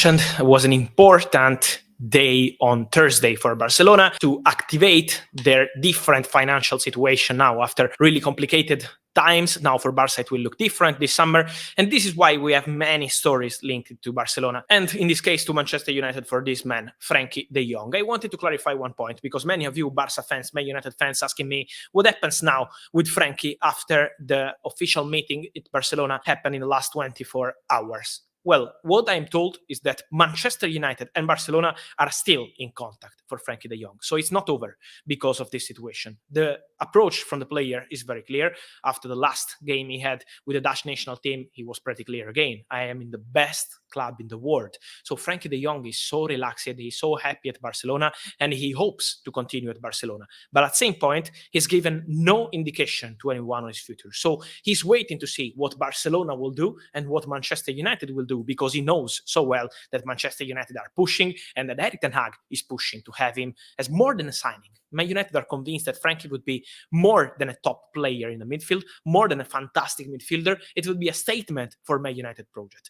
mentioned, was an important day on Thursday for Barcelona to activate their different financial situation now after really complicated times. Now for Barca it will look different this summer, and this is why we have many stories linked to Barcelona, and in this case to Manchester United for this man, Frenkie de Jong. I wanted to clarify one point because many of you Barca fans, Man United fans, asking me what happens now with Frenkie after the official meeting at Barcelona happened in the last 24 hours. Well, what I'm told is that Manchester United and Barcelona are still in contact for Frenkie de Jong. So it's not over because of this situation. The approach from the player is very clear. After the last game he had with the Dutch national team, he was pretty clear again. I am in the best club in the world. So Frenkie de Jong is so relaxed, he's so happy at Barcelona, and he hopes to continue at Barcelona. But at the same point, he's given no indication to anyone on his future. So he's waiting to see what Barcelona will do and what Manchester United will do, because he knows so well that Manchester United are pushing and that Erik ten Hag is pushing to have him as more than a signing. Man United are convinced that Frenkie would be more than a top player in the midfield, more than a fantastic midfielder. It would be a statement for Man United project.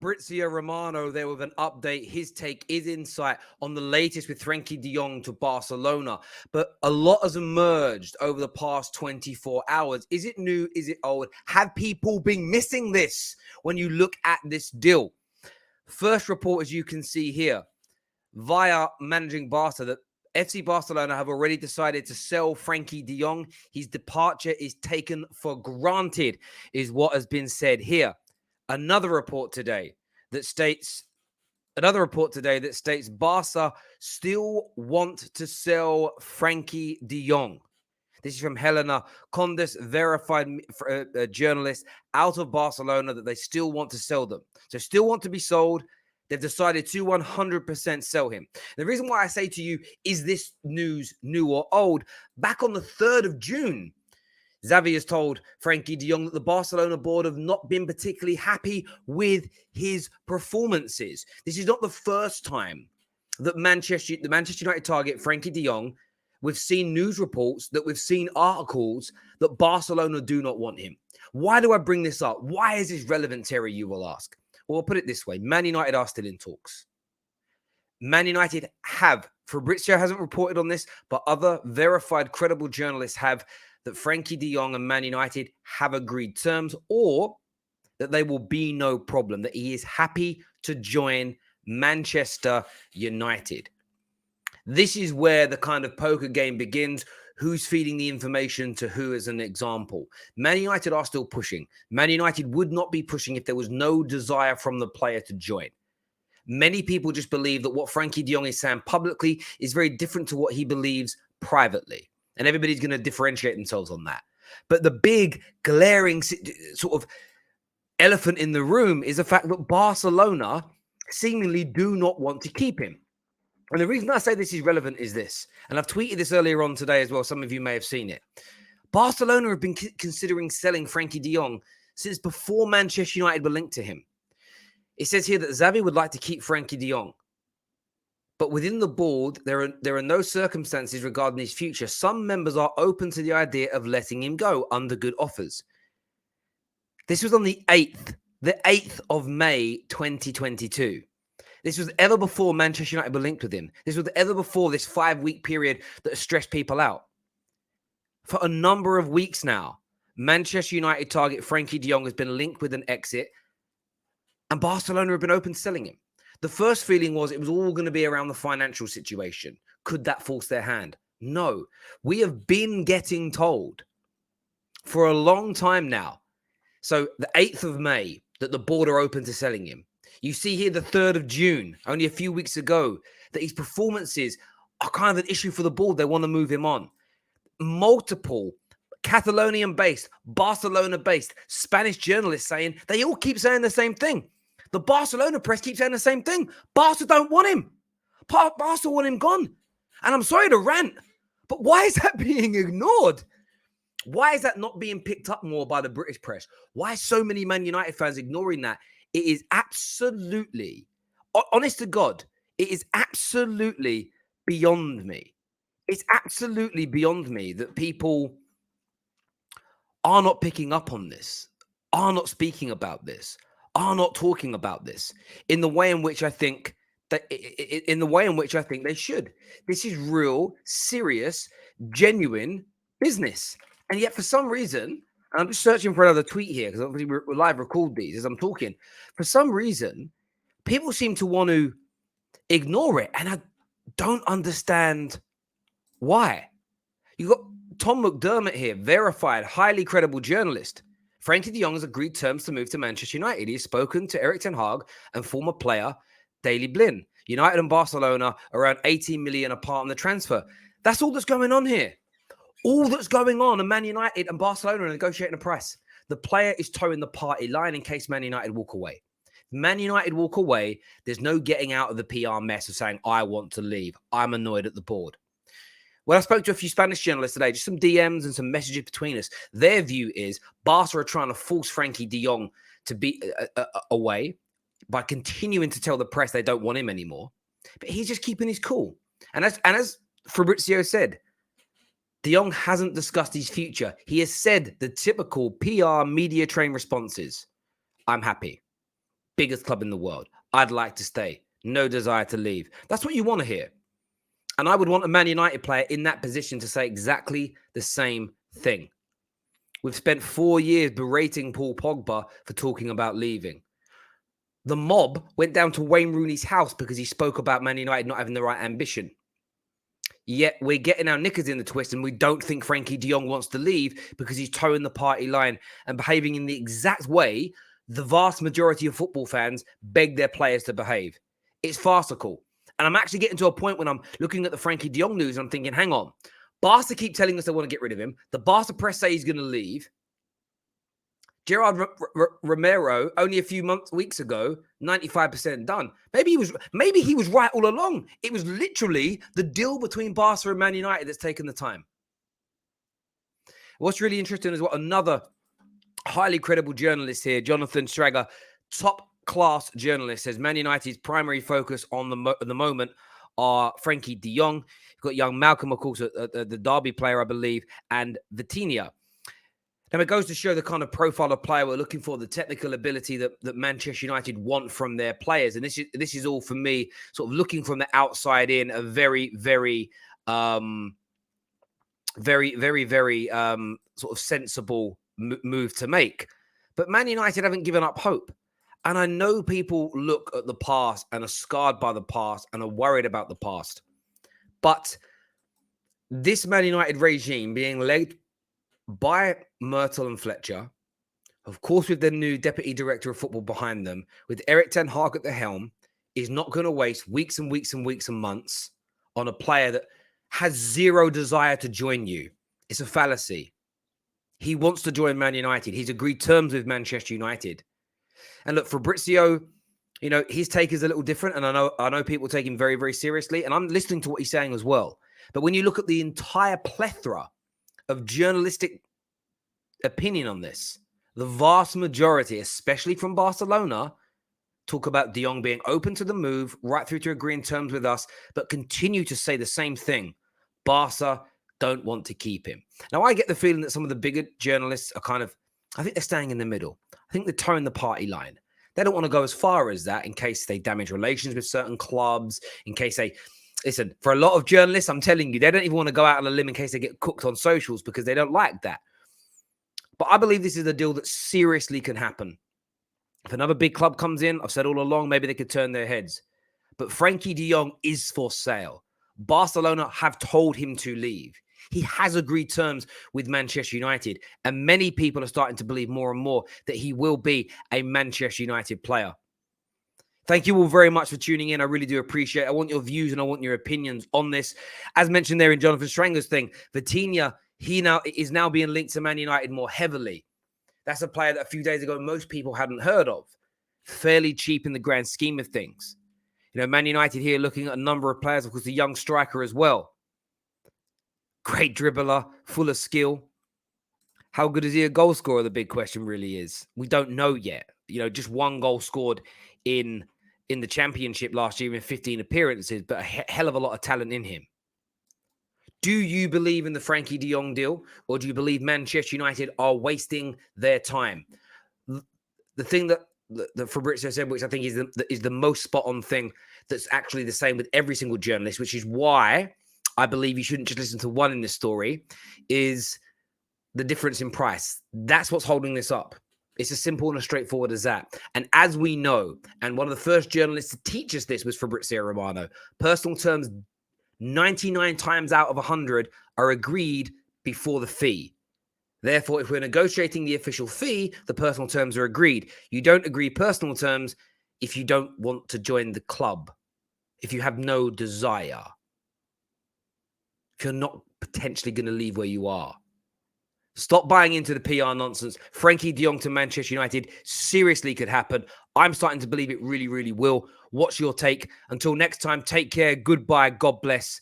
Fabrizio Romano there with an update, his take, his insight on the latest with Frenkie de Jong to Barcelona. But a lot has emerged over the past 24 hours. Is it new? Is it old? Have people been missing this when you look at this deal? First report, as you can see here, via managing Barca, that FC Barcelona have already decided to sell Frenkie de Jong. His departure is taken for granted, is what has been said here. Another report today that states Barca still want to sell Frenkie de Jong. This is from Helena Condes, verified journalist out of Barcelona, that they still want to sell them. So still want to be sold. They've decided to 100% sell him. The reason why I say to you, is this news new or old? Back on the 3rd of June, Xavi has told Frenkie de Jong that the Barcelona board have not been particularly happy with his performances. This is not the first time that the Manchester United target Frenkie de Jong. We've seen news reports, that we've seen articles that Barcelona do not want him. Why do I bring this up? Why is this relevant, Terry, you will ask? Well, I'll put it this way. Man United are still in talks. Man United have, Fabrizio hasn't reported on this, but other verified, credible journalists have, that Frenkie de Jong and Man United have agreed terms, or that there will be no problem, that he is happy to join Manchester United. This is where the kind of poker game begins. Who's feeding the information to who, as an example? Man United are still pushing. Man United would not be pushing if there was no desire from the player to join. Many people just believe that what Frenkie de Jong is saying publicly is very different to what he believes privately. And everybody's going to differentiate themselves on that. But the big, glaring sort of elephant in the room is the fact that Barcelona seemingly do not want to keep him. And the reason I say this is relevant is this, and I've tweeted this earlier on today as well. Some of you may have seen it. Barcelona have been considering selling Frenkie de Jong since before Manchester United were linked to him. It says here that Xavi would like to keep Frenkie de Jong. But within the board, there are no circumstances regarding his future. Some members are open to the idea of letting him go under good offers. This was on the 8th of May, 2022. This was ever before Manchester United were linked with him. This was ever before this 5-week period that has stressed people out. For a number of weeks now, Manchester United target Frenkie de Jong has been linked with an exit, and Barcelona have been open to selling him. The first feeling was it was all going to be around the financial situation. Could that force their hand? No. We have been getting told for a long time now. So the 8th of May, that the board are open to selling him. You see here the 3rd of June, only a few weeks ago, that his performances are kind of an issue for the board. They want to move him on. Multiple Catalonian-based, Barcelona-based Spanish journalists saying, they all keep saying the same thing, The Barcelona press keeps saying the same thing. Barca don't want him. Barca want him gone. And I'm sorry to rant, but why is that being ignored? Why is that not being picked up more by the British press? Why are so many Man United fans ignoring that? It is absolutely, honest to God, it is absolutely beyond me. It's absolutely beyond me that people are not picking up on this, are not speaking about this, are not talking about this in the way in which I think they should. This is real, serious, genuine business. And yet for some reason, and I'm just searching for another tweet here because obviously we live record these as I'm talking. For some reason, people seem to want to ignore it. And I don't understand why. You got Tom McDermott here, verified, highly credible journalist. Frenkie de Jong has agreed terms to move to Manchester United. He has spoken to Erik ten Hag and former player Daley Blind. United and Barcelona around 18 million apart on the transfer. That's all that's going on here. All that's going on, and Man United and Barcelona are negotiating a price. The player is towing the party line in case Man United walk away. If Man United walk away, there's no getting out of the PR mess of saying, I want to leave. I'm annoyed at the board. When I spoke to a few Spanish journalists today, just some DMs and some messages between us, their view is Barca are trying to force Frenkie de Jong to be away by continuing to tell the press they don't want him anymore. But he's just keeping his cool. And as Fabrizio said, de Jong hasn't discussed his future. He has said the typical PR media train responses. I'm happy. Biggest club in the world. I'd like to stay. No desire to leave. That's what you want to hear. And I would want a Man United player in that position to say exactly the same thing. We've spent 4 years berating Paul Pogba for talking about leaving. The mob went down to Wayne Rooney's house because he spoke about Man United not having the right ambition. Yet we're getting our knickers in the twist and we don't think Frenkie de Jong wants to leave because he's towing the party line and behaving in the exact way the vast majority of football fans beg their players to behave. It's farcical. And I'm actually getting to a point when I'm looking at the Frenkie de Jong news and I'm thinking, hang on. Barca keep telling us they want to get rid of him. The Barca press say he's going to leave. Gerard Romero, only a few weeks ago, 95% done. Maybe he was right all along. It was literally the deal between Barca and Man United that's taken the time. What's really interesting is what another highly credible journalist here, Jonathan Strager, top-class journalist, says Man United's primary focus at the moment are Frenkie de Jong. You've got young Malcolm, of course, the Derby player, I believe, and Vitinha. Now, it goes to show the kind of profile of player we're looking for, the technical ability that Manchester United want from their players. And this is all, for me, sort of looking from the outside in, a very, very, very, very sort of sensible move to make. But Man United haven't given up hope. And I know people look at the past and are scarred by the past and are worried about the past. But this Man United regime being led by Myrtle and Fletcher, of course, with their new deputy director of football behind them, with Erik ten Hag at the helm, is not going to waste weeks and weeks and weeks and months on a player that has zero desire to join you. It's a fallacy. He wants to join Man United. He's agreed terms with Manchester United. And look, Fabrizio, you know, his take is a little different. And I know people take him very, very seriously. And I'm listening to what he's saying as well. But when you look at the entire plethora of journalistic opinion on this, the vast majority, especially from Barcelona, talk about de Jong being open to the move, right through to agreeing terms with us, but continue to say the same thing. Barca don't want to keep him. Now, I get the feeling that some of the bigger journalists are kind of, I think they're staying in the middle. I think they're towing the party line. They don't want to go as far as that in case they damage relations with certain clubs, in case they... Listen, for a lot of journalists, I'm telling you, they don't even want to go out on a limb in case they get cooked on socials because they don't like that. But I believe this is a deal that seriously can happen. If another big club comes in, I've said all along, maybe they could turn their heads. But Frenkie de Jong is for sale. Barcelona have told him to leave. He has agreed terms with Manchester United. And many people are starting to believe more and more that he will be a Manchester United player. Thank you all very much for tuning in. I really do appreciate it. I want your views and I want your opinions on this. As mentioned there in Jonathan Stranger's thing, Vitinha, he is now being linked to Man United more heavily. That's a player that a few days ago most people hadn't heard of. fairly cheap in the grand scheme of things. Man United here looking at a number of players, of course, a young striker as well. Great dribbler, full of skill. How good is he a goal scorer? The big question really is. We don't know yet. Just one goal scored in the championship last year in 15 appearances, but a hell of a lot of talent in him. Do you believe in the Frenkie de Jong deal, or do you believe Manchester United are wasting their time? The thing that Fabrizio said, which I think is the most spot-on thing, that's actually the same with every single journalist, which is why I believe you shouldn't just listen to one in this story, is the difference in price. That's what's holding this up. It's as simple and as straightforward as that. And as we know, and one of the first journalists to teach us this was Fabrizio Romano, personal terms 99 times out of 100 are agreed before the fee. Therefore, if we're negotiating the official fee, the personal terms are agreed. You don't agree personal terms if you don't want to join the club, if you have no desire, if you're not potentially going to leave where you are. Stop buying into the PR nonsense. Frenkie de Jong to Manchester United seriously could happen. I'm starting to believe it really, really will. What's your take? Until next time, take care. Goodbye. God bless.